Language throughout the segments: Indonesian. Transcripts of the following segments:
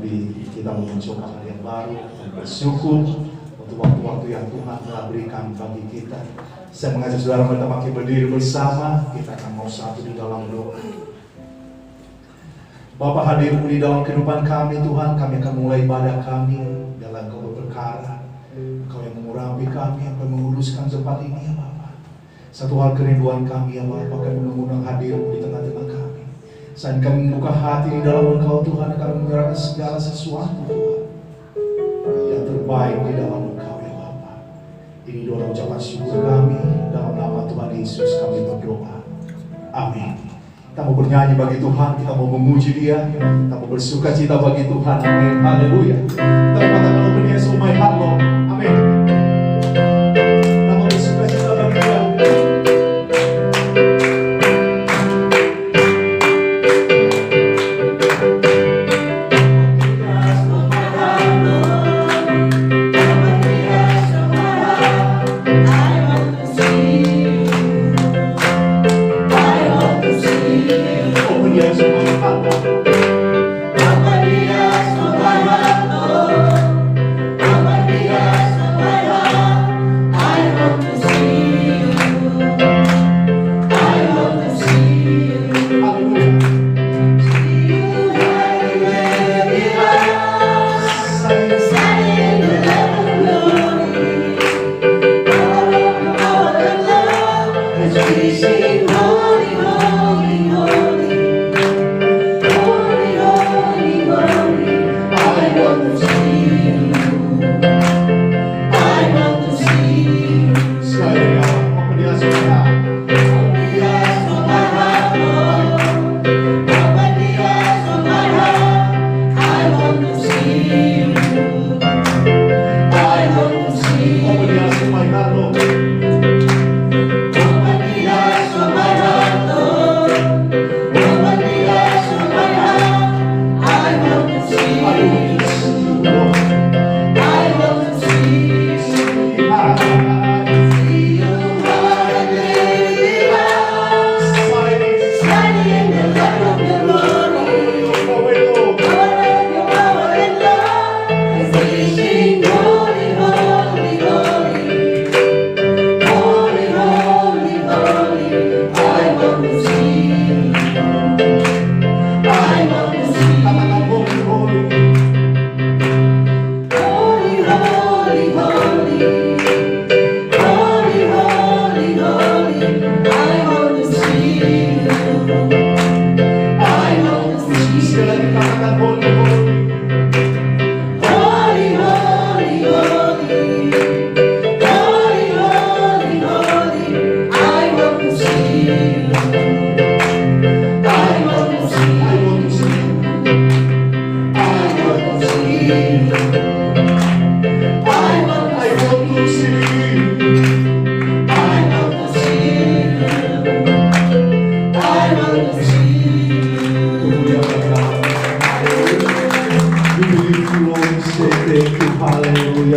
Tapi kita memunculkan hal yang baru dan bersyukur untuk waktu-waktu yang Tuhan telah berikan bagi kita. Saya mengajak saudara kita makin berdiri bersama. Kita akan mau satu di dalam doa. Bapa, hadir-Mu di dalam kehidupan kami Tuhan. Kami akan mulai ibadah kami dalam Kau berperkara. Kau yang mengurapi kami, yang menguruskan tempat ini ya Bapa. Satu hal kerinduan kami ya Bapa, kami mengundang hadir-Mu di tengah-tengah kami. Saat kami membuka hati di dalam Engkau Tuhan, kami menyerahkan segala sesuatu Tuhan yang terbaik di dalam Engkau ya Bapa. Ini doa ucapan syukur kami, dalam nama Tuhan Yesus kami berdoa. Amin. Kita mau bernyanyi bagi Tuhan, kita mau memuji Dia, kita mau bersuka cita bagi Tuhan. Amin. Haleluya. Kita katakan open hands, oh my heart Lord. Amin. Kita mau bersuka cita bagi Dia.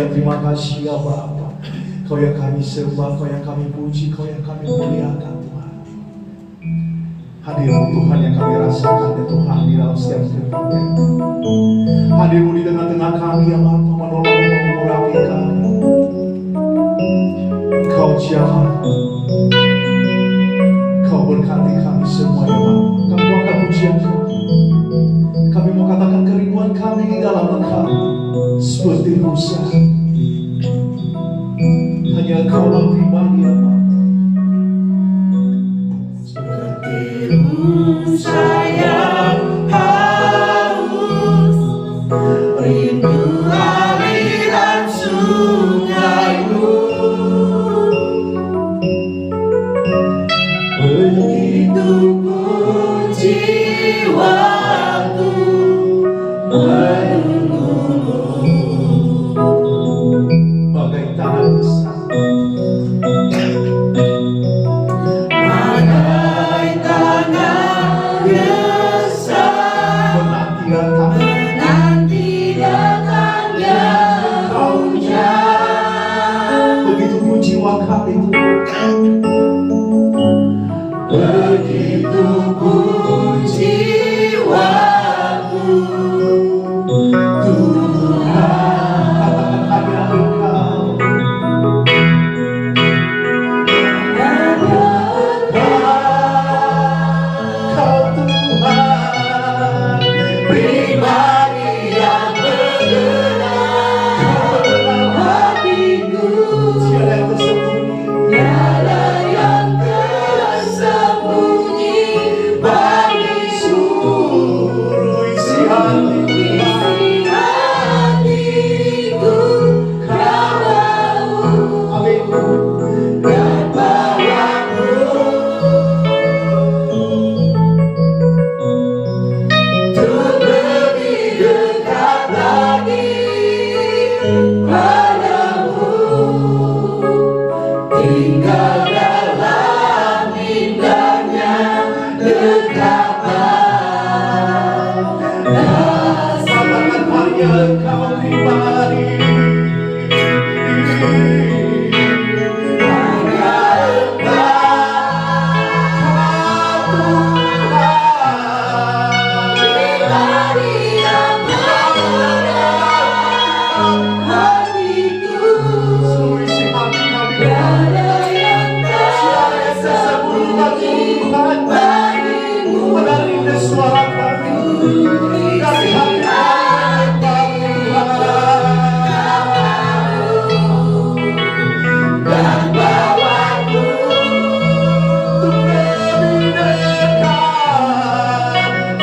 Terima kasih ya Bapa. Kau yang kami sembah, Kau yang kami puji, Kau yang kami muliakan Tuhan. Hadir-Mu Tuhan yang kami rasakan ya Tuhan di dalam setiap kehidupan. Hadir-Mu di tengah-tengah kami ya Bapa, menolong mengurapi kami. Kau jalan, Kau berkati kami semua ya Bapa. Kami mau angkat pujian Kau. Kami mau katakan kerinduan kami di dalam Engkau seperti rusa. Hanya Engkau pribadi ya Bapa. Seperti rusa yang haus, rindu aliran sungai-Mu. Begitu pun jiwaku menunggu-Mu. Bagai tanah besar hanya Engkau pribadi. Seluruh isi hati kami menerima suara kami dari hati kami, dan bawaku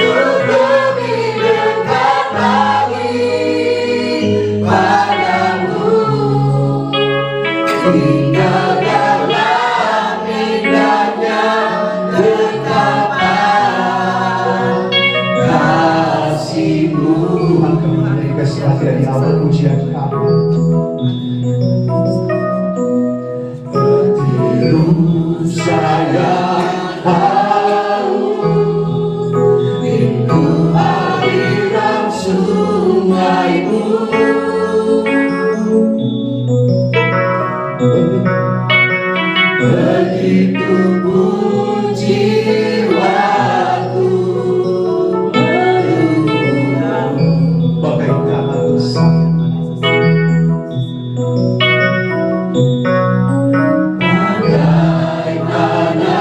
untuk lebih dekat lagi padamu, hingga dalam indahnya ketetapan kasih-Mu. Tuhan, kami menaikkan serah di awal pujian kami. Tertiru saya haus, rindu aliran sungai-Mu. Begitu pun jiwaku melupamu, bagaikan besar. Bagaimana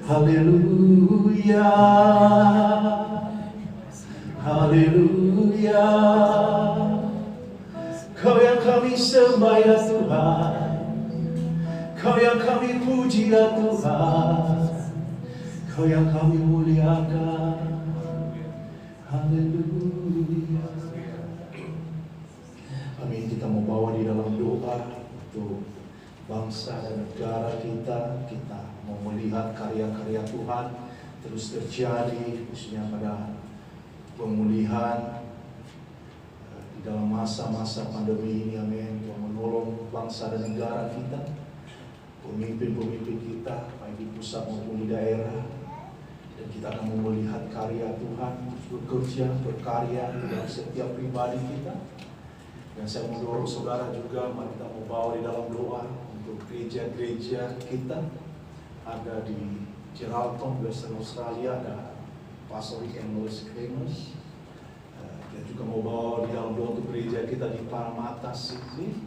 Haleluya, haleluya. Kau yang kami sembah ya Tuhan, Kau yang kami puji ya Tuhan, Kau yang kami muliakan. Haleluya. Amin. Kita mau bawa di dalam doa untuk bangsa dan negara kita. Kita mau melihat karya-karya Tuhan terus terjadi, khususnya pada pemulihan di dalam masa-masa pandemi ini. Amin. Tuhan menolong bangsa dan negara kita, pemimpin-pemimpin kita, baik di pusat maupun di daerah. Dan kita akan melihat karya Tuhan bekerja, berkarya dalam setiap pribadi kita. Dan saya mendorong saudara juga, mari kita mau bawa di dalam doa untuk gereja-gereja kita. Ada di Geraldton, Western Australia, ada Pastor Rick and Lois Kremers. Dan juga mau bawa di dalam doa untuk gereja kita di Parramatta, Sydney.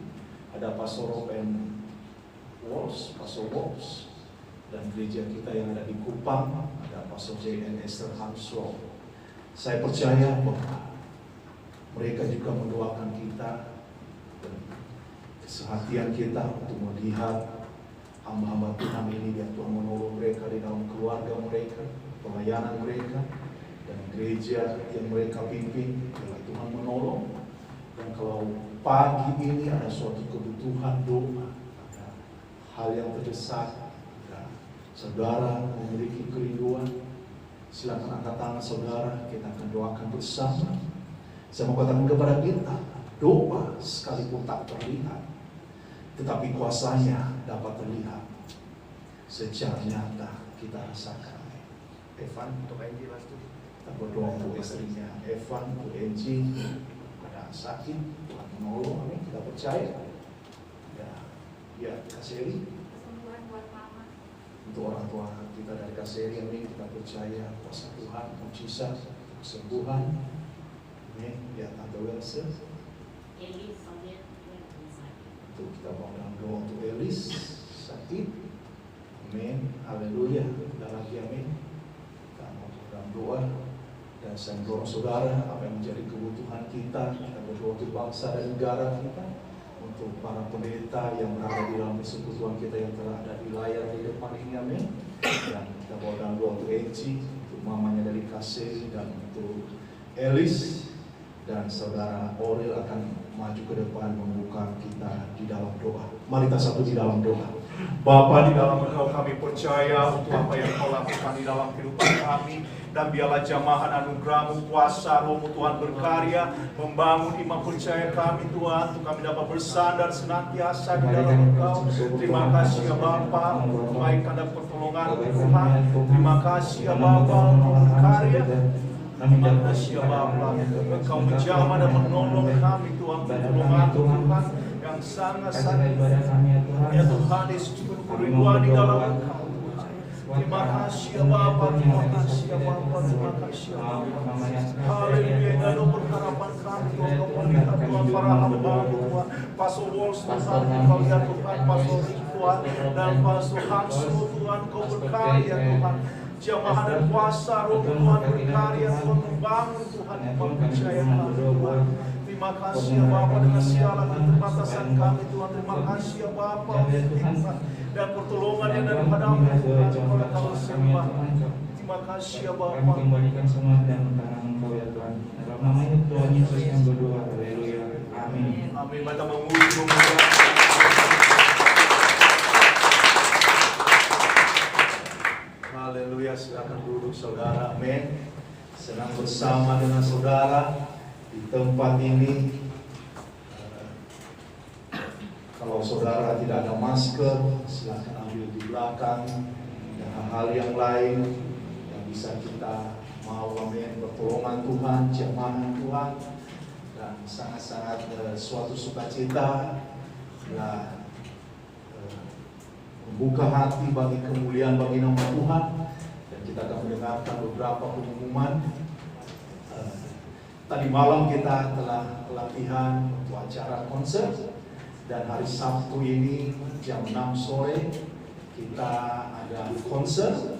Ada Pastor Rob and Walsh, Pastor Walsh. Dan gereja kita yang ada di Kupang, ada Pastor J and Esther Hanslow. Saya percaya bahwa mereka juga mendoakan kita dan kesehatian kita untuk melihat hamba-hamba Tuhan ini, biar Tuhan menolong mereka di dalam keluarga mereka, pelayanan mereka, dan gereja yang mereka pimpin, biar Tuhan menolong. Dan kalau pagi ini ada suatu kebutuhan doa, ada hal yang terdesak, saudara memiliki kerinduan, silakan angkat tangan saudara, kita akan doakan bersama. Saya mau katakan kepada kita, doa sekalipun tak terlihat, tetapi kuasanya dapat terlihat secara nyata kita rasakan. Evan untuk Angie pasti kita berdoa untuk istrinya Evan, untuk Angie pada sakit, Tuhan menolong, amin. Kita percaya. Ya Kaseri, untuk orang tua kita dari Kaseri, amin. Kita percaya kuasa Tuhan, mujizat, kesembuhan, amin. Ya Tante Wilson, untuk kita mau dalam doa untuk Elis sakit, amin. Haleluya. Kita lagi, amin. Kita mau dalam doa. Dan saya mendorong saudara, apa yang menjadi kebutuhan kita berdoa untuk bangsa dan negara kita, untuk para pendeta yang berada di dalam persekutuan kita yang telah ada di layar di depan ini, amin. Dan kita bawa dalam doa untuk Eci, untuk mamanya dari Kasih, dan untuk Elis. Dan saudara Oril akan maju ke depan membuka kita di dalam doa. Mari kita satu di dalam doa. Bapa, di dalam Engkau kami percaya untuk apa yang Kau lakukan di dalam kehidupan kami. Dan biarlah jamahan anugerah-Mu, kuasa Roh-Mu Tuhan berkarya, membangun iman percaya kami Tuhan, untuk kami dapat bersandar senantiasa di dalam Engkau. Terima kasih ya Bapa, untuk kebaikan dan pertolongan Tuhan. Terima kasih ya Bapa, untuk berkarya. Terima kasih ya Bapa, Engkau menjamah dan menolong kami Tuhan, pertolongan Tuhan yang sangat-sangat ya Tuhan, Yesus penuh kerinduan di dalam Engkau. Terima kasih ya Bapa, terima kasih ya Bapa, terima kasih ya Bapa. Haleluya, dan berharapan kami Tuhan, Kau melihat Tuhan para hamba Tuhan, Pastor Walsh Tuhan, Kau lihat Tuhan, Pastor Rick Tuhan, dan Pastor Hansu Tuhan, Kau berkarya Tuhan. Jamaah dan kuasa Roh Tuhan berkarya, Tuhan membangun Tuhan, Tuhan percaya kami Tuhan. Terima kasih ya Bapa, dengan segala keterbatasan kami Tuhan. Terima kasih ya Bapa, hikmat dan pertolongan yang daripadamu Tuhan, kalau Kau sembah. Terima kasih ya Bapa. Kami kembalikan semua dan tangan Engkau ya Tuhan. Dalam nama Tuhan Yesus yang berdoa. Haleluya. Amin. Amin. Kita memuji. Haleluya. Silakan duduk saudara. Amin. Senang bersama dengan saudara di tempat ini. Kalau saudara tidak ada masker, silakan ambil di belakang. Dan hal-hal yang lain yang bisa kita mau, amin, pertolongan Tuhan, jamahan Tuhan, dan sangat-sangat suatu sukacita ya, membuka hati bagi kemuliaan bagi nama Tuhan. Dan kita akan mendengarkan beberapa pengumuman. Tadi malam kita telah pelatihan untuk acara konser, dan hari Sabtu ini jam 6 sore kita ada konser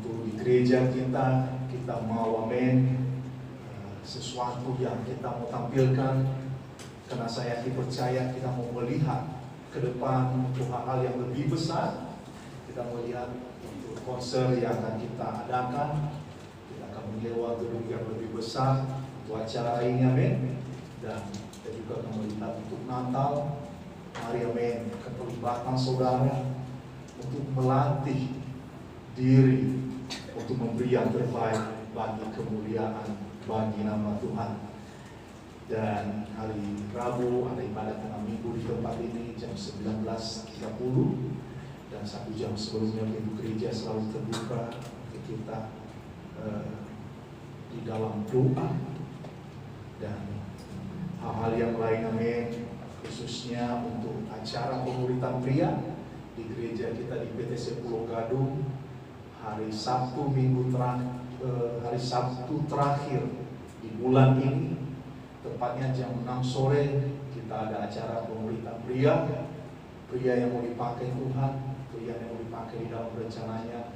untuk di gereja kita mau amin, sesuatu yang kita mau tampilkan, karena saya percaya kita mau melihat ke depan untuk hal-hal yang lebih besar. Kita mau lihat untuk konser yang akan kita adakan, kita akan menyewa gedung yang lebih besar untuk acara ini, amin. Dan kita juga akan melihat untuk Natal, mari amin, keterlibatan saudara untuk melatih diri untuk memberi yang terbaik bagi kemuliaan bagi nama Tuhan. Dan hari Rabu ada ibadat tengah minggu di tempat ini jam 19.30, dan 1 jam sebelumnya pintu gereja selalu terbuka untuk kita di dalam doa dan hal-hal yang lain, amin, khususnya untuk acara pemuritan pria di gereja kita di PTC Pulau Gadung hari Sabtu hari Sabtu terakhir di bulan ini, tepatnya jam 6 sore kita ada acara pemuritan pria yang mau dipakai Tuhan, pria yang mau dipakai di dalam rencananya,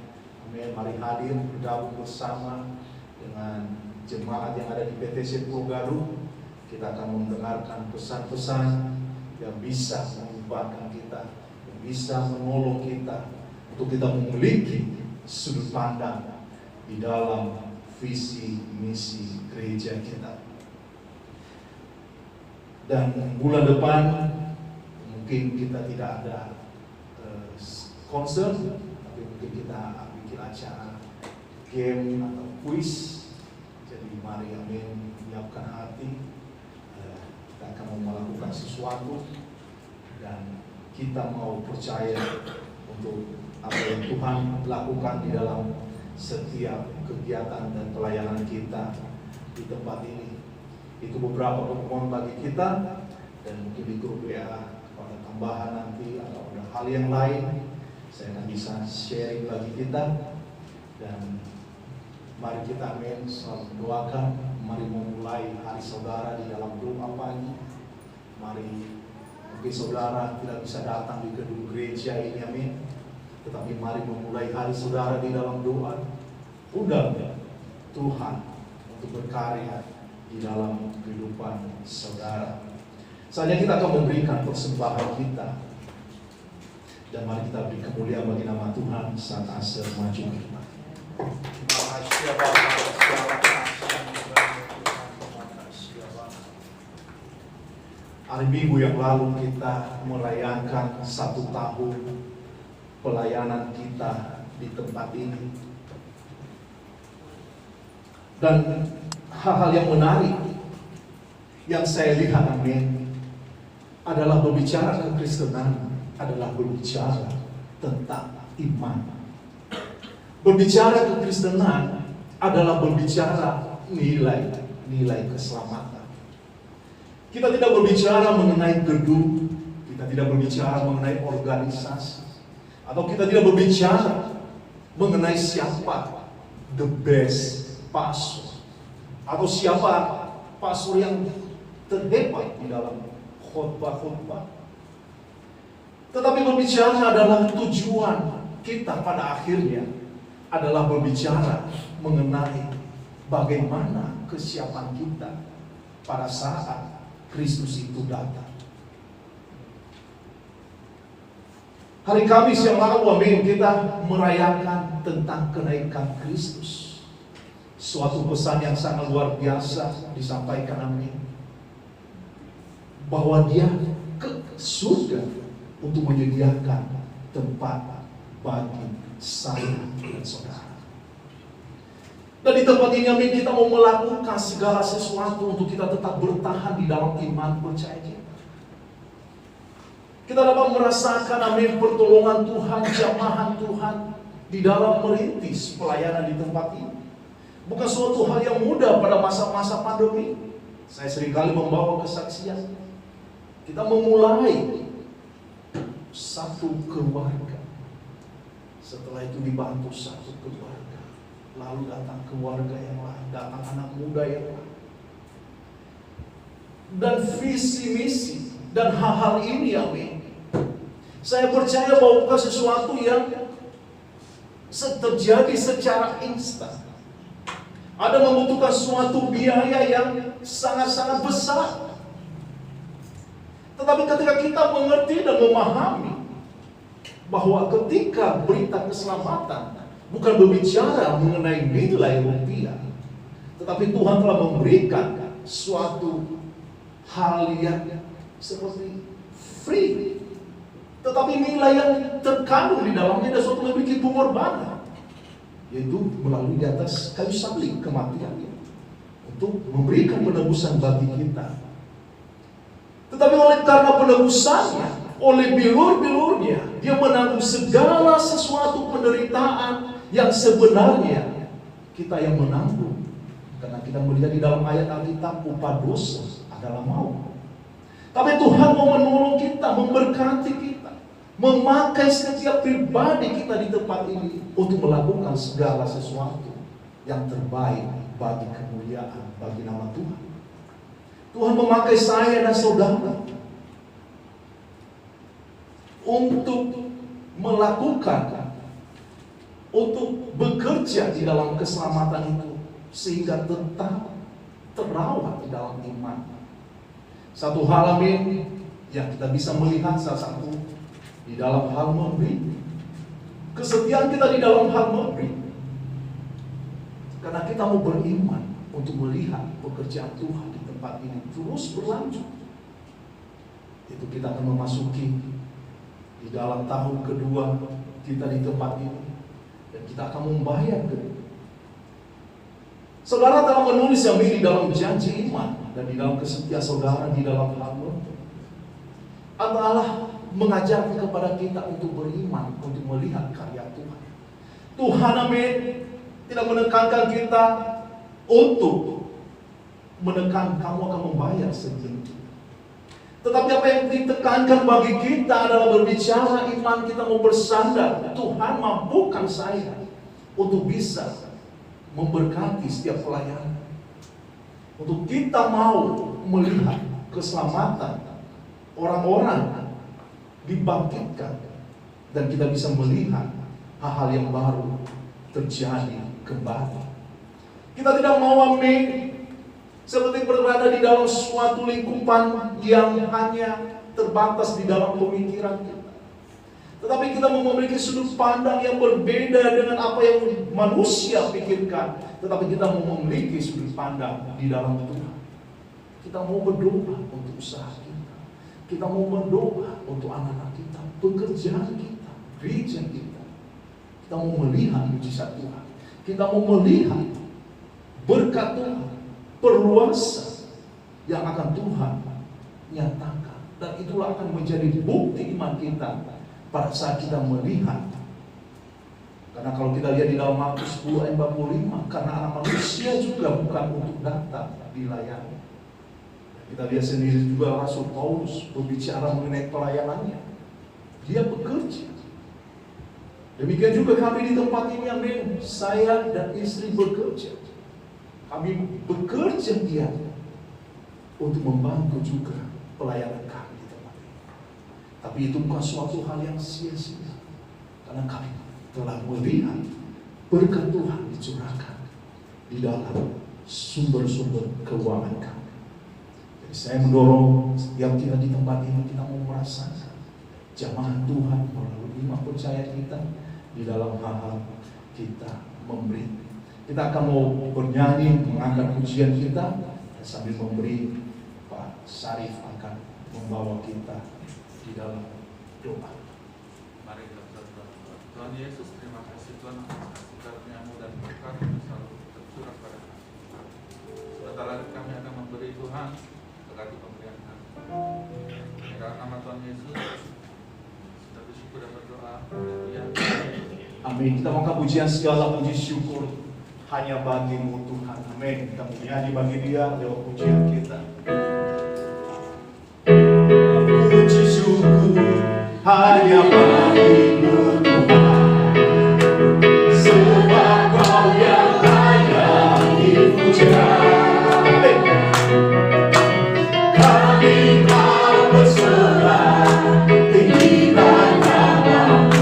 amin. Mari hadir bergabung bersama dengan jemaat yang ada di PTC Pulau Gadung. Kita akan mendengarkan pesan-pesan yang bisa mengubahkan kita, yang bisa menolong kita untuk kita memiliki sudut pandang di dalam visi misi gereja kita. Dan bulan depan mungkin kita tidak ada konser, tapi mungkin kita bikin acara game atau quiz. Jadi mari amin, menyiapkan hati. Kita akan melakukan sesuatu dan kita mau percaya untuk apa yang Tuhan lakukan di dalam setiap kegiatan dan pelayanan kita di tempat ini. Itu beberapa permohonan bagi kita, dan mungkin di grup WA pada tambahan nanti atau ada hal yang lain saya akan bisa sharing bagi kita. Dan mari kita amin selalu doakan. Mari memulai hari saudara di dalam doa pagi. Mari, mungkin saudara tidak bisa datang di gedung gereja ini, amin, tetapi mari memulai hari saudara di dalam doa. Undang Tuhan untuk berkarya di dalam kehidupan saudara. Saatnya kita akan memberikan persembahan kita, dan mari kita beri kemuliaan bagi nama Tuhan saat Asher maju. Terima kasih Bapak. Hari Minggu yang lalu kita merayakan 1 tahun pelayanan kita di tempat ini. Dan hal-hal yang menarik yang saya lihat, amin, adalah berbicara kekristenan, adalah berbicara tentang iman. Berbicara kekristenan adalah berbicara nilai keselamatan. Kita tidak berbicara mengenai gedung, kita tidak berbicara mengenai organisasi, atau kita tidak berbicara mengenai siapa the best pastor, atau siapa pastor yang terhebat di dalam khotbah-khotbah. Tetapi berbicara adalah tujuan kita pada akhirnya adalah berbicara mengenai bagaimana kesiapan kita pada saat Kristus itu datang. Hari Kamis yang lalu, amin, kita merayakan tentang kenaikan Kristus. Suatu pesan yang sangat luar biasa disampaikan, amin, bahwa dia ke surga untuk menyediakan tempat bagi saya dan saudara. Dan di tempat ini, amin, kita mau melakukan segala sesuatu untuk kita tetap bertahan di dalam iman percaya kita. Kita dapat merasakan, amin, pertolongan Tuhan, jamahan Tuhan di dalam merintis pelayanan di tempat ini. Bukan suatu hal yang mudah pada masa-masa pandemi. Saya seringkali membawa kesaksian. Kita memulai satu keluarga. Setelah itu dibantu satu keluarga. Lalu datang keluarga yang lain, datang anak muda yang lain. Dan visi misi dan hal-hal ini, amin, saya percaya bahwa bukan sesuatu yang terjadi secara instan. Ada membutuhkan suatu biaya yang sangat-sangat besar. Tetapi ketika kita mengerti dan memahami bahwa ketika berita keselamatan bukan berbicara mengenai nilai rupiah, tetapi Tuhan telah memberikan suatu hal yang seperti free, tetapi nilai yang terkandung di dalamnya ada suatu memiliki pengorbanan, yaitu melalui di atas kayu salib kematiannya untuk memberikan penebusan bagi kita. Tetapi oleh karena penebusannya, oleh bilur-bilurnya, dia menanggung segala sesuatu penderitaan yang sebenarnya kita yang menanggung. Karena kita melihat di dalam ayat Alkitab, upah dosa adalah maut. Tapi Tuhan mau menolong kita, memberkati kita, memakai setiap pribadi kita di tempat ini untuk melakukan segala sesuatu yang terbaik bagi kemuliaan, bagi nama Tuhan. Tuhan memakai saya dan saudara untuk melakukan, untuk bekerja di dalam keselamatan itu, sehingga tetap terawat di dalam iman. Satu hal yang kita bisa melihat salah satu di dalam hal memberi, kesetiaan kita di dalam hal memberi, karena kita mau beriman untuk melihat pekerjaan Tuhan di tempat ini terus berlanjut. Itu kita akan memasuki di dalam tahun kedua kita di tempat ini, dan kita akan membayar kedua. Saudara telah menulis yang ini di dalam janji iman dan di dalam kesetiaan saudara di dalam hal memberi. Allah mengajarkan kepada kita untuk beriman, untuk melihat karya Tuhan. Tuhan tidak menekankan kita untuk menekan kamu akan membayar segitu. Tetapi apa yang ditekankan bagi kita adalah berbicara iman kita mau bersandar. Tuhan mampukan saya untuk bisa memberkati setiap pelayanan. Untuk kita mau melihat keselamatan orang-orang dibangkitkan, dan kita bisa melihat hal-hal yang baru terjadi kembali. Kita tidak mau seperti berada di dalam suatu lingkupan yang hanya terbatas di dalam pemikiran kita. Tetapi kita mau memiliki sudut pandang yang berbeda dengan apa yang manusia pikirkan. Tetapi kita mau memiliki sudut pandang di dalam Tuhan. Kita mau berdoa untuk usaha kita. Kita mau berdoa untuk anak-anak kita, pekerjaan kita, gereja kita. Kita mau melihat mujizat Tuhan. Kita mau melihat berkat Tuhan, perluasan yang akan Tuhan nyatakan. Dan itulah akan menjadi bukti iman kita pada saat kita melihat. Karena kalau kita lihat di dalam Markus 10 ayat 45, karena anak manusia juga bukan untuk datang dilayani. Kita lihat sendiri juga Rasul Paulus berbicara mengenai pelayanannya. Dia bekerja. Demikian juga kami di tempat ini, amin. Saya dan istri bekerja. Kami bekerja dia untuk membantu juga pelayanan kami di tempat ini. Tapi itu bukan suatu hal yang sia-sia, karena kami telah melihat berkat Tuhan dicurahkan di dalam sumber-sumber keuangan kami. Jadi saya mendorong setiap kita di tempat ini, kita mau merasakan jamaah Tuhan melalui iman percaya kita di dalam hal-hal kita memberi. Kita akan mau bernyanyi, mengangkat pujian kita, dan sambil memberi, Pak Sarif akan membawa kita di dalam doa. Mari kita berdoa. Tuhan Yesus, terima kasih Tuhan atas kasih karunia-Mu dan berkat yang selalu tercurah pada kami. Sebentar lagi kami akan memberi Tuhan, berkati pemberian kami. Dalam nama Tuhan Yesus, kita bersyukur dan berdoa. Haleluya. Amin. Kita angkat pujian segala puji syukur hanya bagi-Mu Tuhan. Amin. Kita menyanyi bagi Dia lewat pujian kita. Puji syukur hanya bagi-Mu Tuhan, sebab Kau yang layak dipuja. Kami mau berserah tinggikan nama-Mu.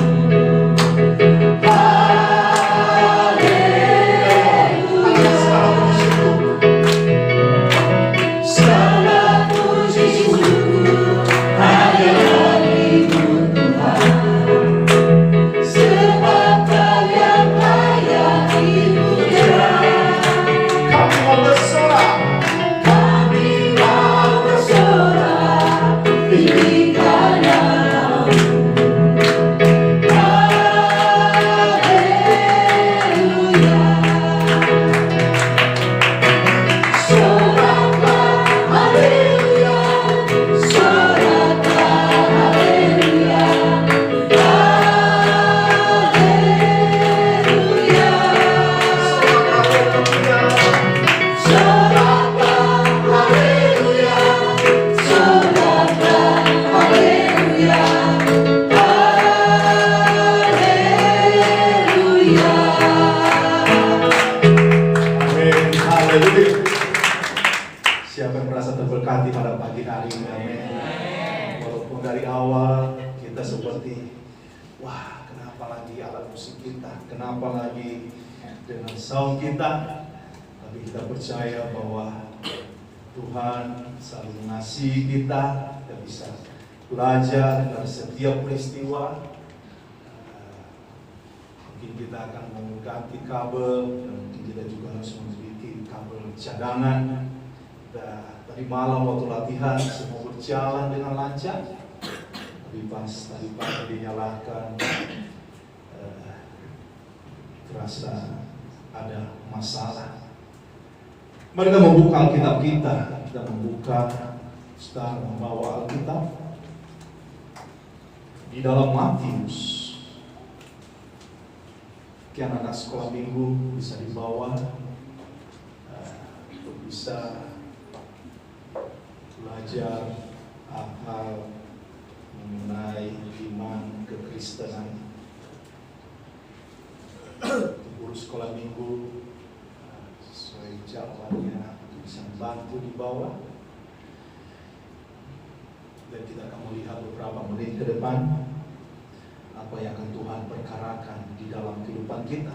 Amin. Haleluya. Siapa yang merasa terberkati pada pagi hari ini? Amin. Walaupun dari awal kita seperti, wah, kenapa lagi alat musik kita? Kenapa lagi dengan sound kita? Tapi kita percaya bahwa Tuhan selalu mengasihi kita. Kita bisa belajar dari setiap peristiwa. Mungkin kita akan mengganti kabel, dan mungkin kita juga harus memiliki kabel cadangan. Tadi malam waktu latihan semua berjalan dengan lancar, tapi pas tadi pagi dinyalakan terasa ada masalah. Mari kita membuka Alkitab kita membuka, sedang membawa Alkitab di dalam Matius. Kian anak sekolah minggu bisa dibawa, untuk bisa belajar hal mengenai iman kekristenan. Guru sekolah minggu sesuai jadwalnya bisa membantu di bawah, dan kita akan melihat beberapa menit ke depan apa yang akan Tuhan perkarakan di dalam kehidupan kita.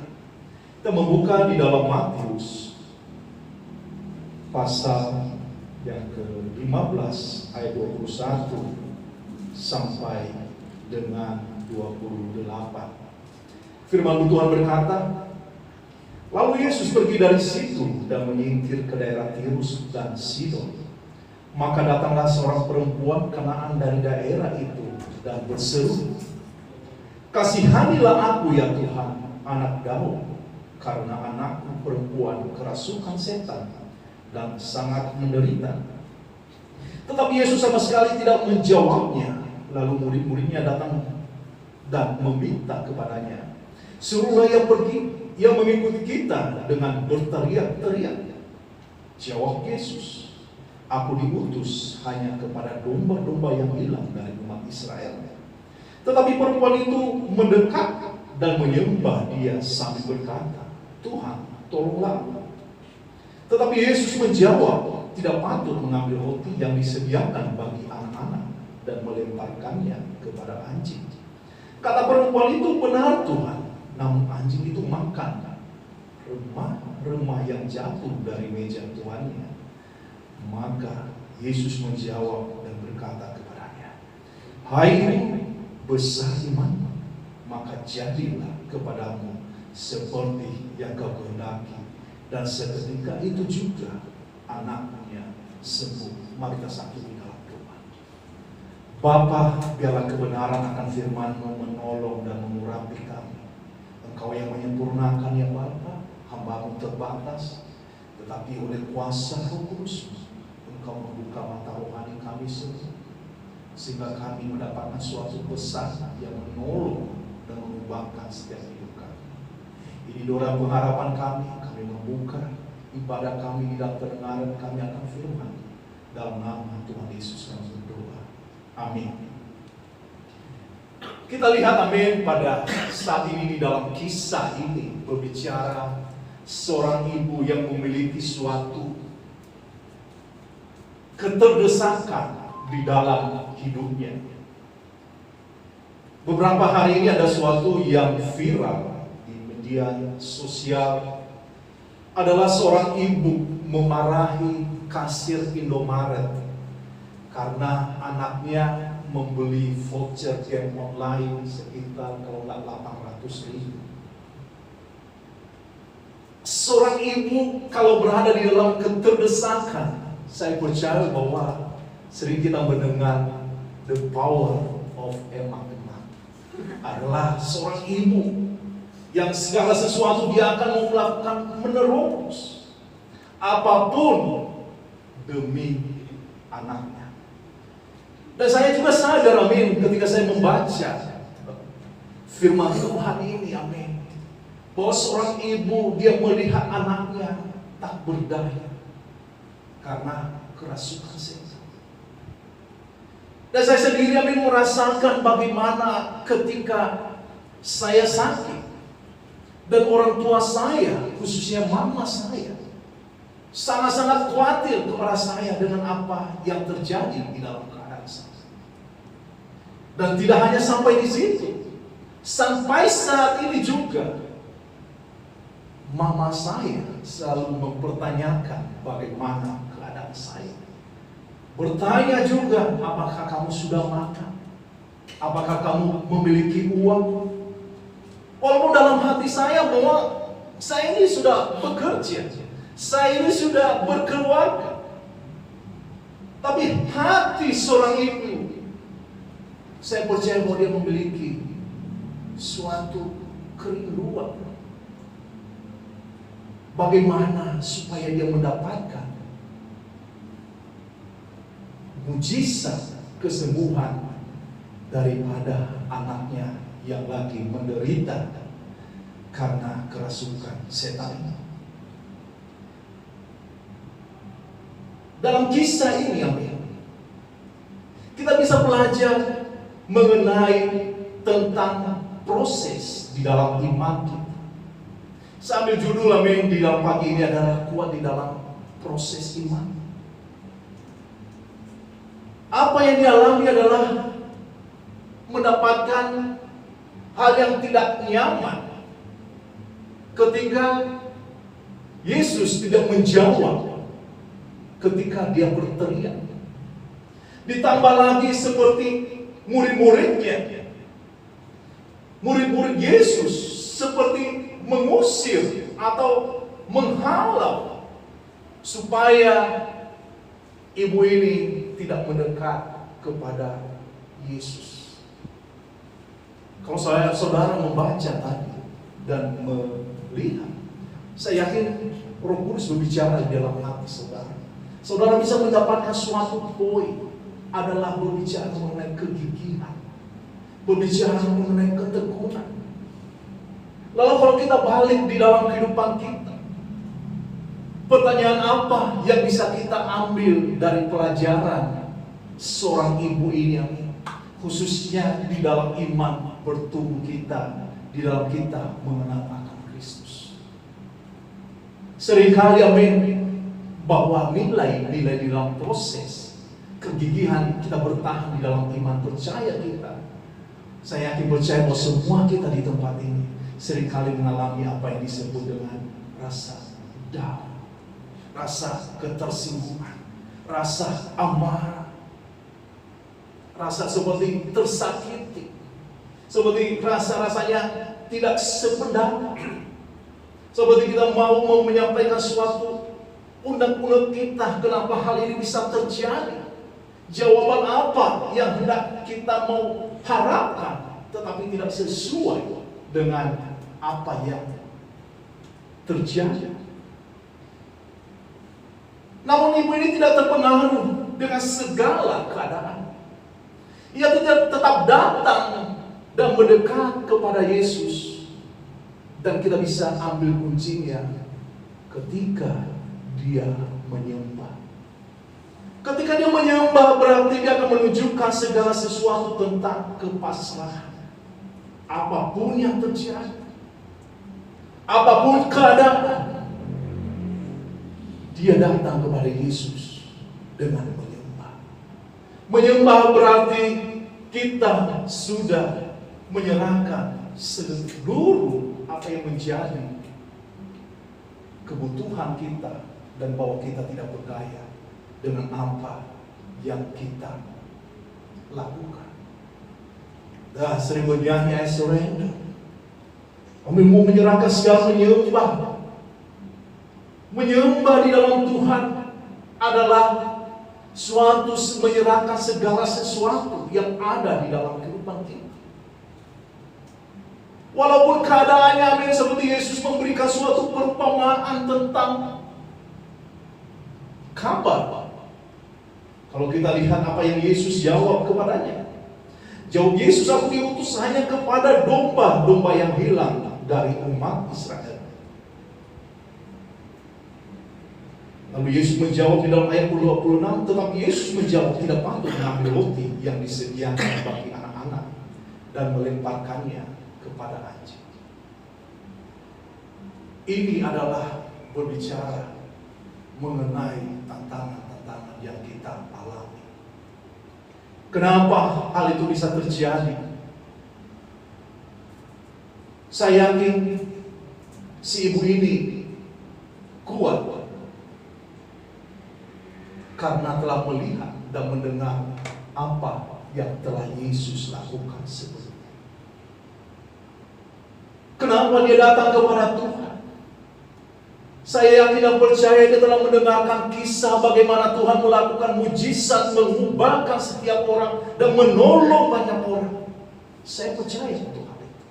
Kita membuka di dalam Matius pasal yang ke-15 ayat 21 sampai dengan 28. Firman Tuhan berkata, lalu Yesus pergi dari situ dan menyingkir ke daerah Tirus dan Sidon. Maka datanglah seorang perempuan Kanaan dari daerah itu dan berseru, kasihanilah aku ya Tuhan, anak Daud, karena anakku perempuan kerasukan setan dan sangat menderita. Tetapi Yesus sama sekali tidak menjawabnya. Lalu murid-muridnya datang dan meminta kepadanya, suruhlah ia pergi, ia mengikuti kita, dengan berteriak-teriak. Jawab Yesus, aku diutus hanya kepada domba-domba yang hilang dari umat Israel. Tetapi perempuan itu mendekat dan menyembah dia sambil berkata, Tuhan, tolonglah. Tetapi Yesus menjawab, tidak patut mengambil roti yang disediakan bagi anak-anak dan melemparkannya kepada anjing. Kata perempuan itu, benar Tuhan, namun anjing itu makan remah-remah yang jatuh dari meja tuannya. Maka Yesus menjawab dan berkata kepadanya, hai besar iman, maka jadilah kepadamu seperti yang kau kehendaki. Dan seketika itu juga anaknya sembuh. Mari kita satu di dalam doa. Bapa, biarlah kebenaran akan firman-Mu menolong dan mengurapi kami. Engkau yang menyempurnakan ya Bapa, hamba-Mu terbatas, tetapi oleh kuasa Roh Kudus-Mu, Engkau membuka mata rohani kami semua, sehingga kami mendapatkan suatu pesan yang menolong dan mengubahkan setiap hidup kami. Ini doa pengharapan kami membuka ibadah kami di dalam pendengaran kami akan firman. Dalam nama Tuhan Yesus kami berdoa. Amin. Kita lihat amin pada saat ini di dalam kisah ini berbicara seorang ibu yang memiliki suatu keterdesakan di dalam hidupnya. Beberapa hari ini ada suatu yang viral di media sosial, adalah seorang ibu memarahi kasir Indomaret karena anaknya membeli voucher game online sekitar kalau nggak 800.000. Seorang ibu kalau berada di dalam keterdesakan, saya percaya bahwa sering kita mendengar the power of emak-emak. Adalah seorang ibu yang segala sesuatu dia akan melakukan menerobos apapun demi anaknya. Dan saya juga sadar, amin, ketika saya membaca firman Tuhan ini, amin, bahwa seorang ibu, dia melihat anaknya tak berdaya karena kerasukan setan. Dan saya sendiri, amin, merasakan bagaimana ketika saya sakit dan orang tua saya, khususnya mama saya, sangat-sangat khawatir kepada saya dengan apa yang terjadi di dalam keadaan saya. Dan tidak hanya sampai di situ, sampai saat ini juga mama saya selalu mempertanyakan bagaimana keadaan saya. Bertanya juga, apakah kamu sudah makan? Apakah kamu memiliki uang? Walaupun dalam hati saya bahwa saya ini sudah bekerja, saya ini sudah berkeluarga, tapi hati seorang ibu, saya percaya bahwa dia memiliki suatu kerinduan. Bagaimana supaya dia mendapatkan mujizat kesembuhan daripada anaknya yang lagi menderita karena kerasukan setan ini. Dalam kisah ini, kita bisa belajar mengenai tentang proses di dalam iman kita. Saya ambil judul, amin, di dalam pagi ini adalah kuat di dalam proses iman. Apa yang dialami adalah mendapatkan hal yang tidak nyaman ketika Yesus tidak menjawab ketika dia berteriak. Ditambah lagi seperti murid-muridnya, murid-murid Yesus seperti mengusir atau menghalau supaya ibu ini tidak mendekat kepada Yesus. Kalau saudara membaca tadi dan melihat, saya yakin Roh Kudus berbicara di dalam hati saudara. Saudara bisa mendapatkan suatu poin adalah berbicara mengenai kegigihan, berbicara mengenai ketekunan. Lalu kalau kita balik di dalam kehidupan kita, pertanyaan apa yang bisa kita ambil dari pelajaran seorang ibu ini, khususnya di dalam iman bertumbuh kita, di dalam kita mengenal akan Kristus. Seringkali, amin, bahwa nilai-nilai di dalam proses kegigihan kita bertahan di dalam iman percaya kita. Saya yakin percaya bahwa semua kita di tempat ini seringkali mengalami apa yang disebut dengan rasa down, rasa ketersinggungan, rasa amarah, rasa seperti tersakiti, seperti rasa-rasanya tidak sependapat, seperti kita mau menyampaikan suatu undang-undang kita, kenapa hal ini bisa terjadi, jawaban apa yang hendak kita mau harapkan, tetapi tidak sesuai dengan apa yang terjadi. Namun ibu ini tidak terpengaruh dengan segala keadaan. Ia tetap datang dan mendekat kepada Yesus. Dan kita bisa ambil kuncinya ketika dia menyembah. Ketika dia menyembah berarti dia akan menunjukkan segala sesuatu tentang kepasrahan. Apapun yang terjadi, apapun keadaan, dia datang kepada Yesus dengan menyembah. Menyembah berarti kita sudah menyerahkan seluruh apa yang menjadi kebutuhan kita dan bahwa kita tidak berdaya dengan apa yang kita lakukan. Dah sering bernyanyi I surrender. Kami mau menyerahkan segala menyembah. Menyembah di dalam Tuhan adalah suatu menyerahkan segala sesuatu yang ada di dalam kehidupan kita. Walaupun keadaannya, amin, seperti Yesus memberikan suatu perumpamaan tentang kabar. Kalau kita lihat apa yang Yesus jawab kepadanya. Jawab Yesus, aku diutus hanya kepada domba-domba yang hilang dari umat Israel. Lalu Yesus menjawab di dalam ayat 26, tetapi Yesus menjawab, tidak patut mengambil roti yang disediakan bagi anak-anak dan melemparkannya kepada anjing. Ini adalah berbicara mengenai tantangan-tantangan yang kita alami. Kenapa hal itu bisa terjadi? Saya yakin si ibu ini kuat karena telah melihat dan mendengar apa yang telah Yesus lakukan sebelumnya. Kenapa dia datang kepada Tuhan? Saya yakin dan percaya dia telah mendengarkan kisah bagaimana Tuhan melakukan mujizat, mengubahkan setiap orang dan menolong banyak orang. Saya percaya untuk hal itu.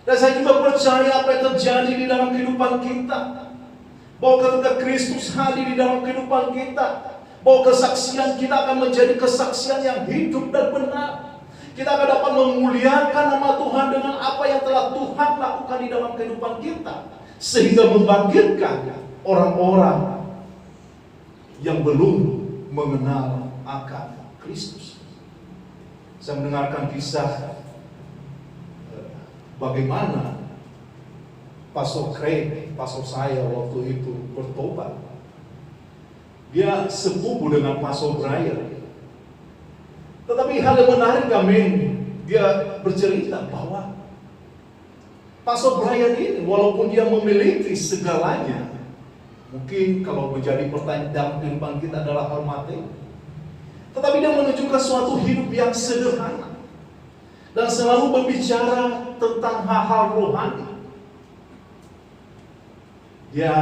Dan saya juga percaya apa yang terjadi di dalam kehidupan kita, bahwa ketika Kristus hadir di dalam kehidupan kita, bahwa kesaksian kita akan menjadi kesaksian yang hidup dan benar. Kita akan dapat memuliakan nama Tuhan dengan apa yang telah Tuhan lakukan di dalam kehidupan kita, sehingga membangkitkan orang-orang yang belum mengenal akan Kristus. Saya mendengarkan kisah bagaimana Pastor Craig, pastor saya waktu itu bertobat. Dia sepupu dengan Pastor Brian. Tetapi hal yang menarik kami, dia bercerita bahwa Pastor Brian ini walaupun dia memiliki segalanya, mungkin kalau menjadi pertanyaan dalam kehidupan kita adalah hal materi, tetapi dia menunjukkan suatu hidup yang sederhana dan selalu berbicara tentang hal-hal rohani. Dia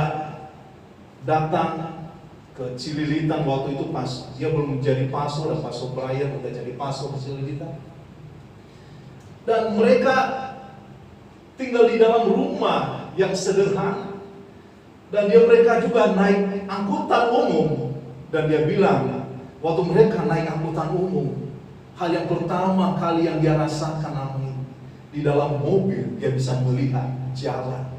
datang ke Cililitan waktu itu pas dia belum menjadi pastor, dan Pastor Brian udah jadi pastor di Cililitan. Dan mereka tinggal di dalam rumah yang sederhana. Dan mereka juga naik angkutan umum. Dan dia bilang, waktu mereka naik angkutan umum, hal yang pertama kali yang dia rasakan, amin, di dalam mobil dia bisa melihat jalan.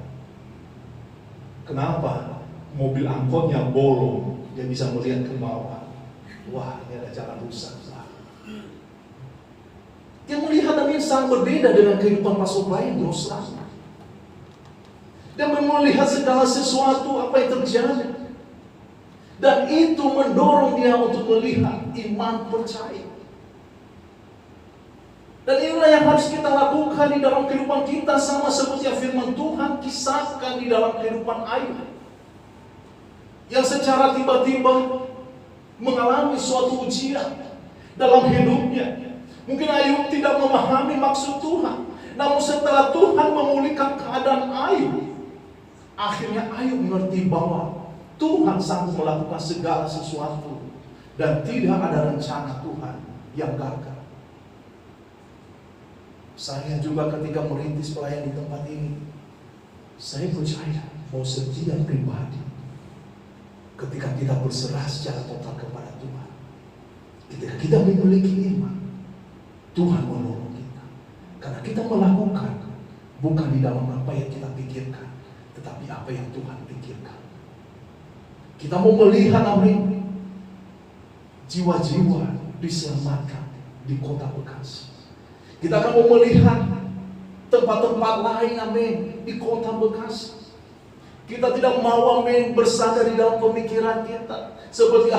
Kenapa? Mobil angkotnya bolong, dia bisa melihat ke bawah. Wah, ini ada jalan rusak. Dia melihat yang sangat berbeda dengan kehidupan Pastor Brian di Australia. Dia melihat segala sesuatu apa yang terjadi. Dan itu mendorong dia untuk melihat iman percaya. Dan inilah yang harus kita lakukan di dalam kehidupan kita, sama seperti yang firman Tuhan kisahkan di dalam kehidupan Ayub, yang secara tiba-tiba mengalami suatu ujian dalam hidupnya. Mungkin Ayub tidak memahami maksud Tuhan, namun setelah Tuhan memulihkan keadaan Ayub, akhirnya Ayub mengerti bahwa Tuhan sanggup melakukan segala sesuatu dan tidak ada rencana Tuhan yang gagal. Saya juga ketika merintis pelayan di tempat ini, saya percaya bahwa setiap pribadi, ketika kita berserah secara total kepada Tuhan, ketika kita memiliki iman, Tuhan menolong kita. Karena kita melakukan bukan di dalam apa yang kita pikirkan, tetapi apa yang Tuhan pikirkan. Kita mau melihat, amin, jiwa-jiwa diselamatkan di kota Bekasi. Kita akan mau melihat tempat-tempat lain, amin, di kota Bekasi. Kita tidak mau, amin, bersandar di dalam pemikiran kita seperti,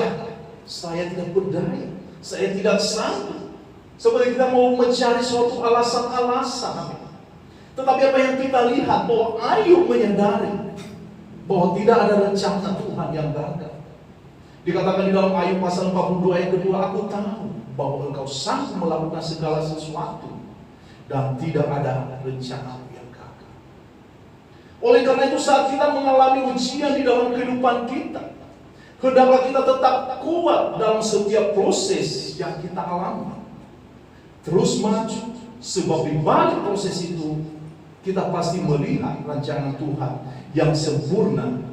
saya tidak berdaya, saya tidak sanggup. Seperti kita mau mencari suatu alasan-alasan, amin. Tetapi apa yang kita lihat, bahwa Ayub menyadari bahwa tidak ada rencana Tuhan yang gagal. Dikatakan di dalam Ayub pasal 42 ayat kedua, aku tahu bahwa engkau sanggup melakukan segala sesuatu dan tidak ada rencana yang gagal. Oleh karena itu, saat kita mengalami ujian di dalam kehidupan kita, hendaklah kita tetap kuat dalam setiap proses yang kita alami. Terus maju, sebab di balik proses itu kita pasti melihat rancangan Tuhan yang sempurna.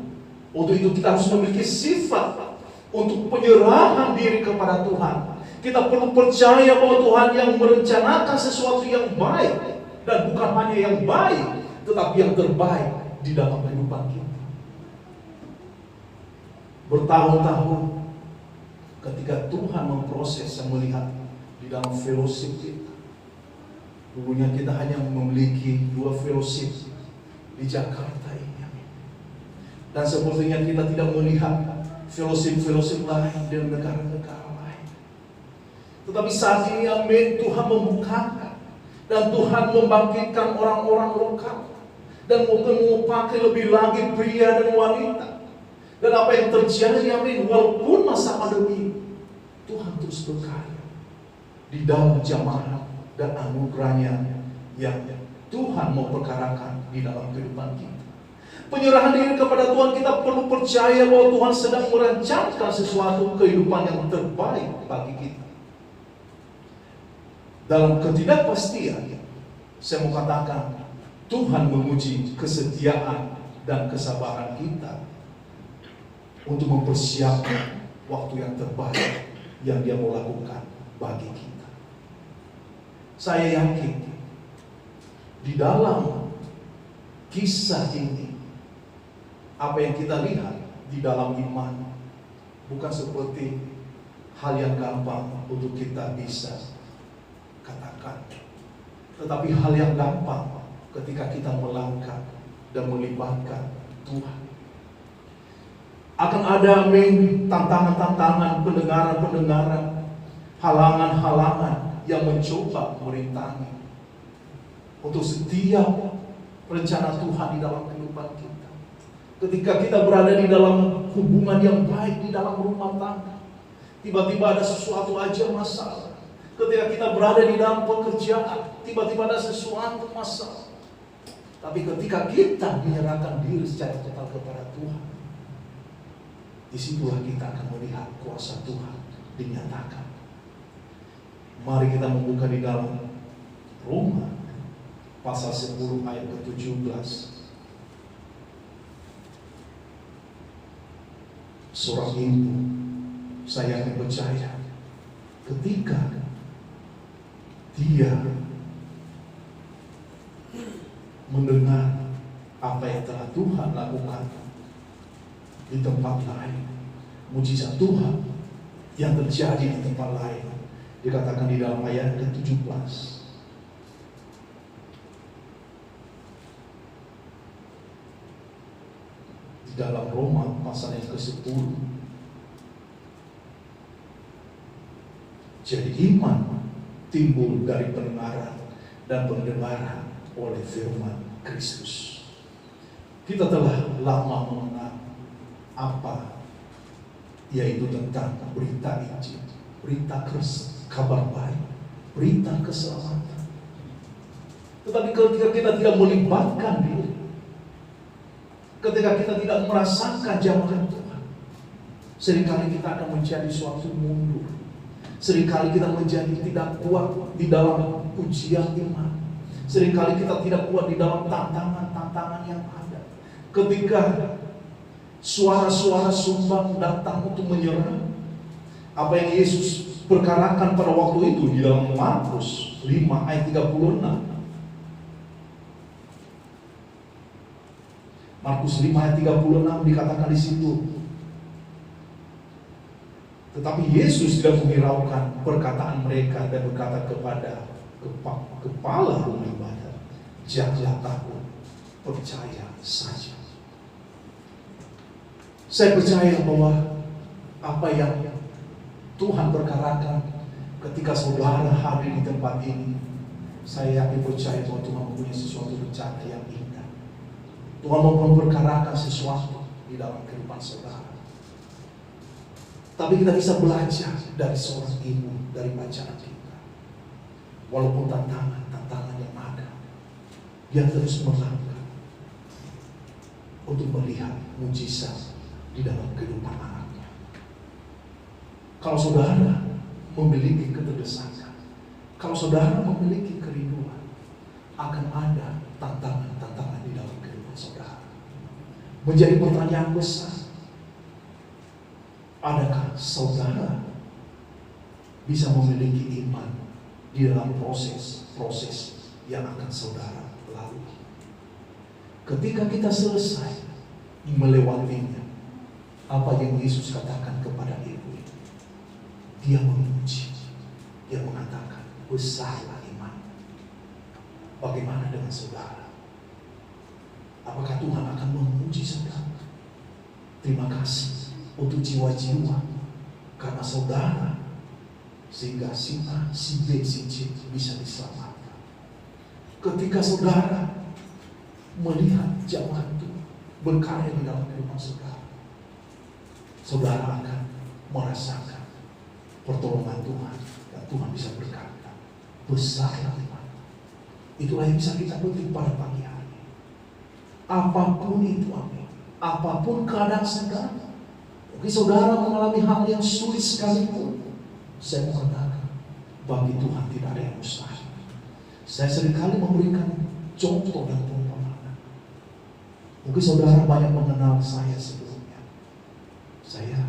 Untuk itu kita harus memiliki sifat untuk penyerahan diri kepada Tuhan. Kita perlu percaya bahwa Tuhan yang merencanakan sesuatu yang baik, dan bukan hanya yang baik, tetapi yang terbaik di dalam kehidupan kita. Bertahun-tahun ketika Tuhan memproses dan melihat di dalam fellowship kita. Dulunya kita hanya memiliki 2 fellowship di Jakarta ini. Dan sepertinya kita tidak melihat fellowship lain di negara-negara lain. Tetapi saat ini, amin, Tuhan membukakan. Dan Tuhan membangkitkan orang-orang lokal. Dan mau pakai lebih lagi pria dan wanita. Dan apa yang terjadi, amin, walaupun masa pandemi, Tuhan terus berkarya di dalam jamaah dan anugerahnya yang Tuhan mau perkarakan di dalam kehidupan kita. Penyerahan diri kepada Tuhan, kita perlu percaya bahwa Tuhan sedang merancangkan sesuatu kehidupan yang terbaik bagi kita. Dalam ketidakpastian, saya mau katakan, Tuhan menguji kesetiaan dan kesabaran kita untuk mempersiapkan waktu yang terbaik yang Dia mau lakukan bagi kita. Saya yakin di dalam kisah ini, apa yang kita lihat di dalam iman bukan seperti hal yang gampang untuk kita bisa katakan, tetapi hal yang gampang ketika kita melangkah dan melibatkan Tuhan. Akan ada, amin, tantangan-tantangan, pendengaran-pendengaran, halangan-halangan yang mencoba merintangi untuk setiap rencana Tuhan di dalam kehidupan kita. Ketika kita berada di dalam hubungan yang baik di dalam rumah tangga, tiba-tiba ada sesuatu aja masalah. Ketika kita berada di dalam pekerjaan, tiba-tiba ada sesuatu masalah. Tapi ketika kita menyerahkan diri secara total kepada Tuhan, disitulah kita akan melihat kuasa Tuhan dinyatakan. Mari kita membuka di dalam Roma pasal 10 ayat ke-17. Seorang ibu, saya yakin percaya, ketika dia mendengar apa yang telah Tuhan lakukan di tempat lain, mujizat Tuhan yang terjadi di tempat lain, dikatakan di dalam ayat ke-17. Di dalam Roma pasal yang ke-10. Jadi iman timbul dari pendengaran, dan pendengaran oleh firman Kristus. Kita telah lama mengenal apa, yaitu tentang berita Injil, berita kabar baik, berita keselamatan. Tetapi ketika kita tidak melibatkan diri, ketika kita tidak merasakan jamahan Tuhan, seringkali kita akan menjadi suatu mundur. Seringkali kita menjadi tidak kuat di dalam ujian iman. Seringkali kita tidak kuat di dalam tantangan-tantangan yang ada. Ketika suara-suara sumbang datang untuk menyerang, apa yang Yesus perkarakan pada waktu itu di dalam Markus 5 ayat 36. Markus 5 ayat 36 dikatakan di situ. Tetapi Yesus tidak menghiraukan perkataan mereka dan berkata kepada kepala rumah ibadat, janganlah takut, percaya saja. Saya percaya bahwa apa yang Tuhan perkarakan ketika saudara hadir di tempat ini, saya yakin percaya bahwa Tuhan mempunyai sesuatu rencana yang indah. Tuhan mau memperkarakan sesuatu di dalam kehidupan saudara. Tapi kita bisa belajar dari seorang ibu, dari bacaan kita. Walaupun tantangan yang ada, dia terus melangkah untuk melihat mujizat di dalam kehidupan anaknya. Kalau saudara memiliki keterdesakan, kalau saudara memiliki kerinduan, akan ada tantangan-tantangan di dalam kehidupan saudara. Menjadi pertanyaan besar, Adakah saudara bisa memiliki iman di dalam proses yang akan saudara lalui? Ketika kita selesai melewatinya, apa yang Yesus katakan kepada ibu itu? Dia memuji, dia mengatakan, besarlah iman. Bagaimana dengan saudara? Apakah Tuhan akan memuji saudara? Terima kasih untuk jiwa-jiwa karena saudara, sehingga si A, si B, si C bisa diselamatkan. Ketika saudara melihat jamaah itu berkarya di dalam kehidupan saudara, saudara akan merasakan pertolongan Tuhan dan Tuhan bisa berkata, besarlah iman. Itulah yang bisa kita petik pada pagi hari. Apapun itu, amin. Apapun keadaan saudara, mungkin saudara mengalami hal yang sulit sekalipun, saya mau katakan, bagi Tuhan tidak ada yang mustahil. Saya seringkali memberikan contoh dan perumpamaan. Mungkin saudara banyak mengenal saya sebelumnya. Saya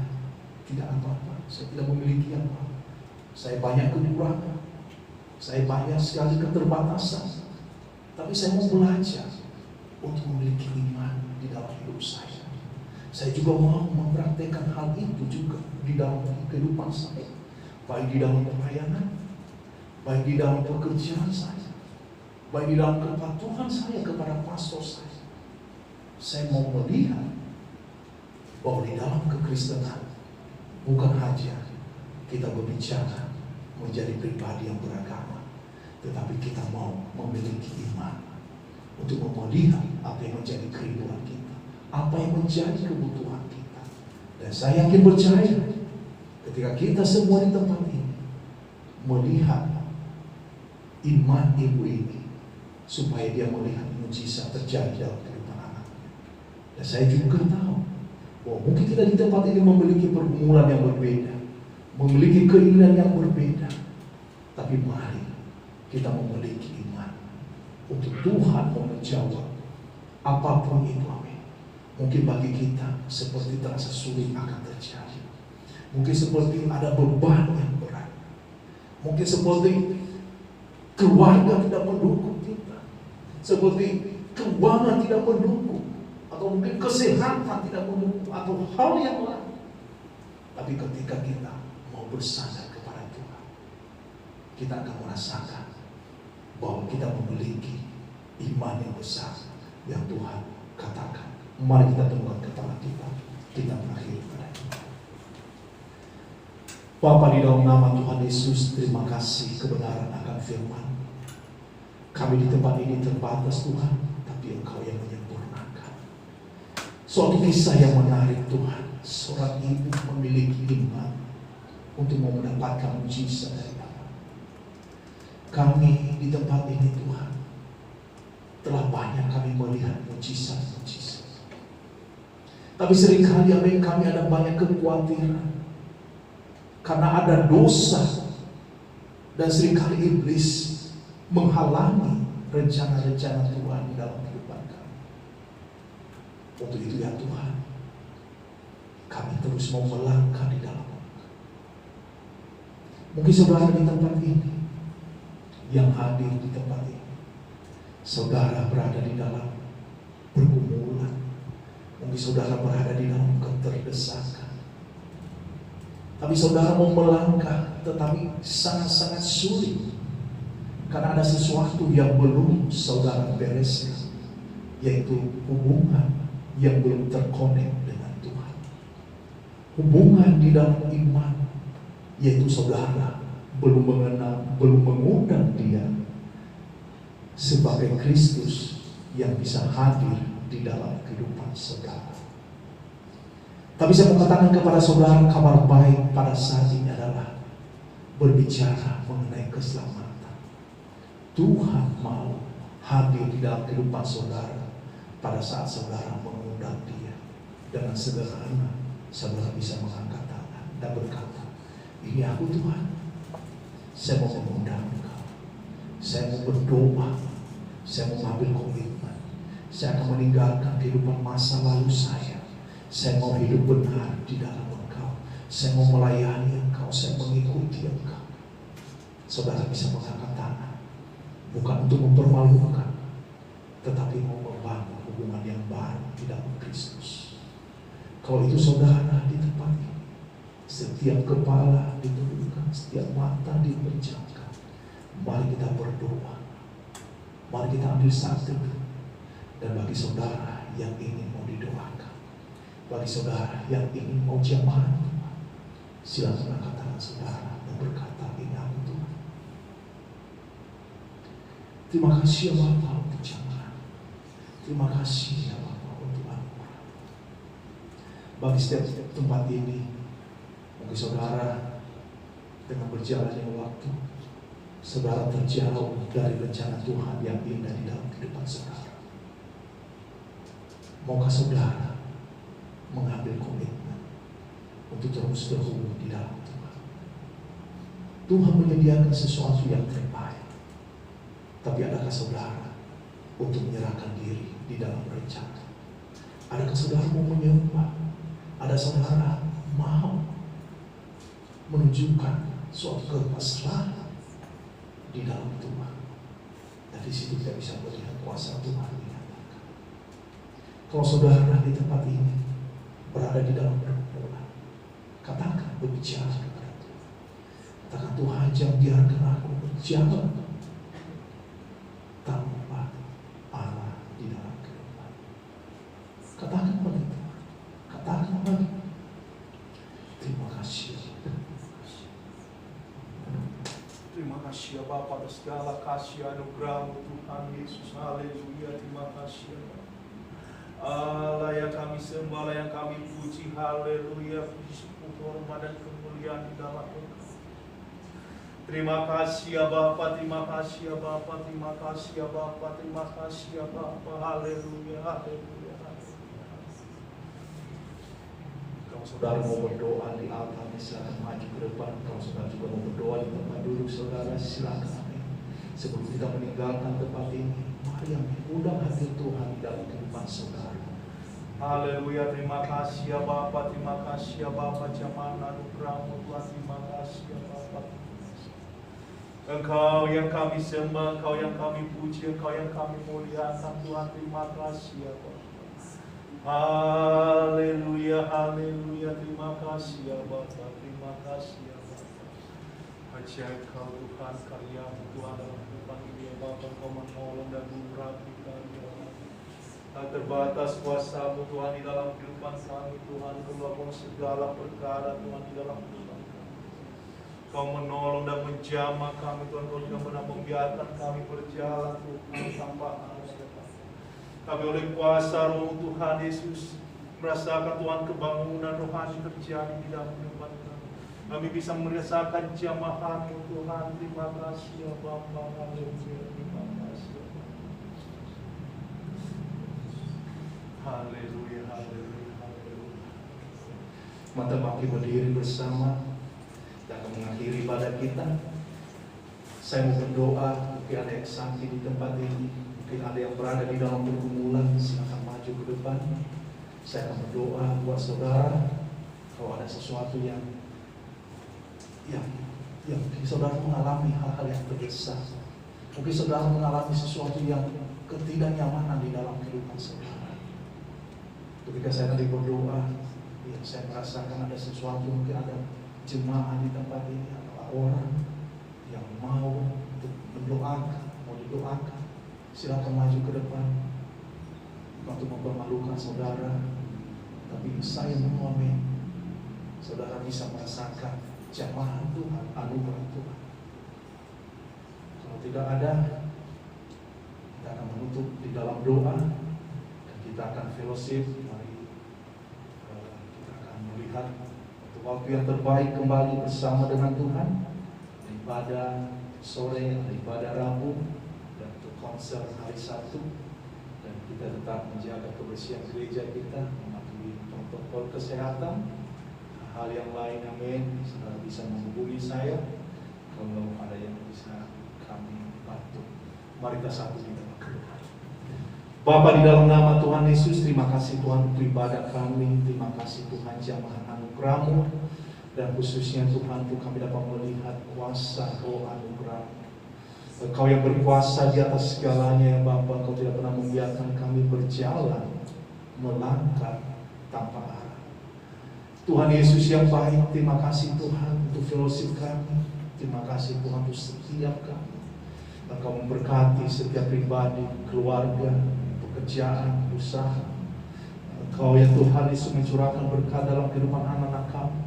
tidak apa-apa, saya tidak memiliki apa-apa. Saya banyak kekurangan, saya banyak sekali keterbatasan. Tapi saya mau belajar untuk memiliki iman di dalam hidup saya. Saya juga mau mempraktekkan hal itu juga di dalam kehidupan saya, baik di dalam pelayanan, baik di dalam pekerjaan saya, baik di dalam kepatuhan saya kepada pastor saya. Saya mau melihat bahwa di dalam kekristenan bukan hanya kita berbicara menjadi pribadi yang beragama, tetapi kita mau memiliki iman untuk melihat apa yang menjadi kerinduan kita, apa yang menjadi kebutuhan kita. Dan saya yakin percaya ketika kita semua di tempat ini melihat iman ibu ini, supaya dia melihat mujizat terjadi dalam kehidupan anaknya. Dan saya juga tahu bahwa mungkin kita di tempat ini memiliki pergumulan yang berbeda, memiliki keinginan yang berbeda, tapi mari kita memiliki iman untuk Tuhan menjawab apapun itu, amin. Mungkin bagi kita seperti terasa sulit akan terjadi, mungkin seperti ada beban yang berat, mungkin seperti keluarga tidak mendukung kita, seperti keuangan tidak mendukung, atau mungkin kesehatan tidak mendukung, atau hal yang lain. Tapi ketika kita mau bersandar kepada Tuhan, kita akan merasakan bahwa kita memiliki iman yang besar yang Tuhan katakan. Mari kita tundukkan kepala kita mengakhiri pada kita. Bapa, di dalam nama Tuhan Yesus, terima kasih kebenaran akan firman. Kami di tempat ini terbatas Tuhan, tapi Engkau yang menyempurnakan. Suatu kisah yang menarik Tuhan, seorang ibu memiliki iman untuk mau mendapatkan mujizat dari Bapa. Kami di tempat ini Tuhan, telah banyak kami melihat mujizat-mujizat. Tapi seringkali kami ada banyak kekhawatiran karena ada dosa, dan seringkali iblis menghalangi rencana-rencana Tuhan di dalam kehidupan kami. Untuk itu ya Tuhan, kami terus mau melangkah di dalam. Mungkin saudara di tempat ini, yang hadir di tempat ini, saudara berada di dalam pergumulan, mungkin saudara berada di dalam keterdesakan, tapi saudara mau melangkah tetapi sangat-sangat sulit karena ada sesuatu yang belum saudara bereskan, yaitu hubungan yang belum terkonek dengan Tuhan, hubungan di dalam iman, yaitu saudara belum mengenal, belum mengundang Dia sebagai Kristus yang bisa hadir di dalam kehidupan saudara. Tapi saya mau katakan kepada saudara, kabar baik pada saat ini adalah berbicara mengenai keselamatan. Tuhan mau hadir di dalam kehidupan saudara pada saat saudara mengundang Dia. Dengan sederhana saudara bisa mengangkat tangan dan berkata, ini aku Tuhan, saya mau mengundang Engkau, saya mau berdoa, saya mau mengambil komitmen, saya akan meninggalkan kehidupan masa lalu saya mau hidup benar di dalam Engkau, Saya mau melayani Engkau, saya mengikuti Engkau. Saudara bisa mengangkat tangan, bukan untuk mempermalukan, tetapi mau membangun hubungan yang baru di dalam Kristus. Kalau itu saudara di tempat ini, setiap kepala ditundukkan, setiap mata dipejamkan. Mari kita berdoa, mari kita ambil satu. Dan bagi saudara yang ingin mau didoakan, bagi saudara yang ingin mau jamaah, silakan angkat tangan saudara dan berkata, ini aku Tuhan. Terima kasih ya Bapa untuk jamaah. Terima kasih ya Bapa untuk anugerah. Bagi setiap tempat ini, bagi saudara dengan berjalannya waktu, saudara terjauh dari rencana Tuhan yang indah di dalam kehidupan saudara. Maukah saudara mengambil komitmen untuk terus berhubung di dalam Tuhan? Tuhan menyediakan sesuatu yang terbaik. Tapi adakah saudara untuk menyerahkan diri di dalam rencana? Adakah saudara mau menyembah? Ada saudara mau menunjukkan suatu kepasrahan di dalam Tuhan? Dan di situ kita bisa melihat kuasa Tuhan dinyatakan. Kalau saudara di tempat ini berada di dalam pergumulan, katakan, berbicara kepada Tuhan. Katakan, Tuhan jangan biarkan aku berjalan tanpa arah di dalam kehidupan. Katakan begitu. Katakan begitu. Terima kasih. Terima kasih ya Bapa atas segala kasih anugerah-Mu Tuhan Yesus. Haleluya. Terima kasih ya Bapa. Allah yang kami sembah, Allah yang kami puji. Haleluya. Puji, hormat dan kemuliaan di dalam Engkau. Terima kasih ya Bapa, terima kasih ya Bapa, terima kasih ya Bapa, terima kasih ya Bapa. Haleluya, haleluya, haleluya. Kalau saudara mau berdoa di altar, silakan maju ke depan. Kalau saudara juga mau berdoa di tempat duduk saudara, silakan. Amin. Sebelum kita meninggalkan tempat ini, mari yang undang hati Tuhan di dalam kehidupan saudara. Haleluya, terima kasih ya Bapa, terima kasih ya Bapa. Jamaah anugerah-Mu Tuhan, terima kasih ya Bapa. Engkau yang kami sembah, Engkau yang kami puji, Engkau yang kami muliakan Tuhan. Terima kasih ya Bapa. Haleluya, haleluya. Terima kasih ya Bapa, terima kasih ya Bapa. Ajaib Kau Tuhan, karya-Mu Tuhan dalam kehidupan ini ya Bapa. Engkau menolong dan mengurapi kami ya Bapa. Tak terbatas kuasa-Mu Tuhan di dalam kehidupan kami Tuhan. Kau melakukan segala perkara Tuhan di dalam kehidupan kami. Kau menolong dan menjamah kami Tuhan. Kau tidak pernah membiarkan kami berjalan Tuhan tanpa arah ya Tuhan. Kami oleh kuasa Roh Tuhan Yesus merasakan Tuhan kebangunan rohani terjadi di dalam kehidupan kami. Kami bisa merasakan jamahan-Mu Tuhan. Terima kasih ya Bapa. Haleluya. Terima kasih ya Bapa. Haleluya, haleluya, haleluya. Mata bangkit berdiri bersama dan akan mengakhiri ibadah kita. Saya mau berdoa, mungkin ada yang sakit di tempat ini, mungkin ada yang berada di dalam pergumulan, silakan maju ke depan. Saya akan berdoa buat saudara. Kalau ada sesuatu yang saudara mengalami hal-hal yang berdesak, mungkin saudara mengalami sesuatu yang ketidaknyamanan di dalam kehidupan saudara. Ketika saya tadi berdoa, ya, saya merasakan ada sesuatu, mungkin ada jemaah di tempat ini atau orang yang mau untuk mendoakan, mau didoakan, silakan maju ke depan untuk mempermalukan saudara. Tapi saya mengamin saudara bisa merasakan jamaah Tuhan, anugerah Tuhan. Kalau tidak ada, kita akan menutup di dalam doa dan kita akan fellowship. Mari kita akan melihat waktu yang terbaik kembali bersama dengan Tuhan. Ibadah sore, ibadah Rabu, dan untuk konser hari Sabtu. Dan kita tetap menjaga kebersihan gereja kita, mematuhi protokol kesehatan. Hal yang lain, amin. Saudara bisa menghubungi saya kalau ada yang bisa kami bantu. Mari kita satu kita berdoa. Bapa, di dalam nama Tuhan Yesus, terima kasih Tuhan untuk ibadah kami. Terima kasih Tuhan jamaah anugerah-Mu. Dan khususnya Tuhan, untuk kami dapat melihat kuasa Roh anugerah. Engkau yang berkuasa di atas segalanya ya Bapa. Engkau tidak pernah membiarkan kami berjalan, melangkah tanpa arah. Tuhan Yesus yang baik, terima kasih Tuhan untuk fellowship kami. Terima kasih Tuhan untuk setiap kami. Engkau memberkati setiap pribadi, keluarga, pekerjaan, usaha. Engkau ya Tuhan Yesus mencurahkan berkat dalam kehidupan anak-anak kami,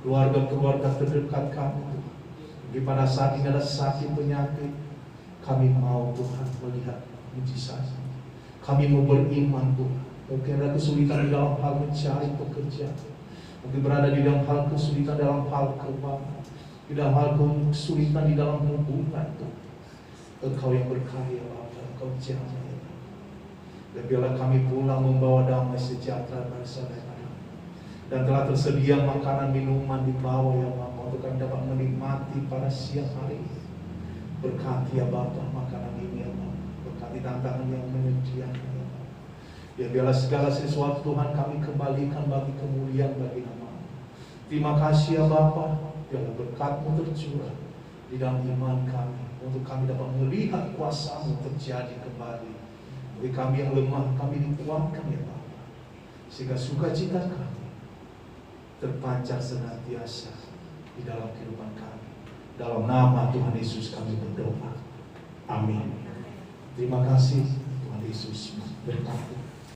keluarga-keluarga terdekat kami Tuhan. Di pada saat ini ada sakit penyakit, kami mau Tuhan melihat mujizat. Kami mau beriman Tuhan. Mungkin ada kesulitan di dalam hal mencari pekerjaan, mungkin berada di dalam hal kesulitan dalam hal keuangan, di dalam hal kesulitan di dalam hubungan Tuhan. Engkau yang berkarya Bapa, Engkau jangan. Dan biarlah kami pulang membawa damai sejahtera pada saudara. Dan telah tersedia makanan minuman di bawah ya Bapa, untuk kami dapat menikmati pada siang hari ini. Berkati ya Bapa makanan ini ya Bapa. Berkati tantangan yang menyediakan ya Bapa. Ya biarlah segala sesuatu Tuhan kami kembalikan bagi kemuliaan bagi nama. Terima kasih ya Bapa. Biarlah berkat-Mu tercurah di dalam iman kami, untuk kami dapat melihat kuasa-Mu terjadi kembali. Bagi kami yang lemah, kami dikuatkan ya Bapa, sehingga sukacita kami terpancar senantiasa di dalam kehidupan kami. Dalam nama Tuhan Yesus kami berdoa. Amin. Terima kasih Tuhan Yesus berkati.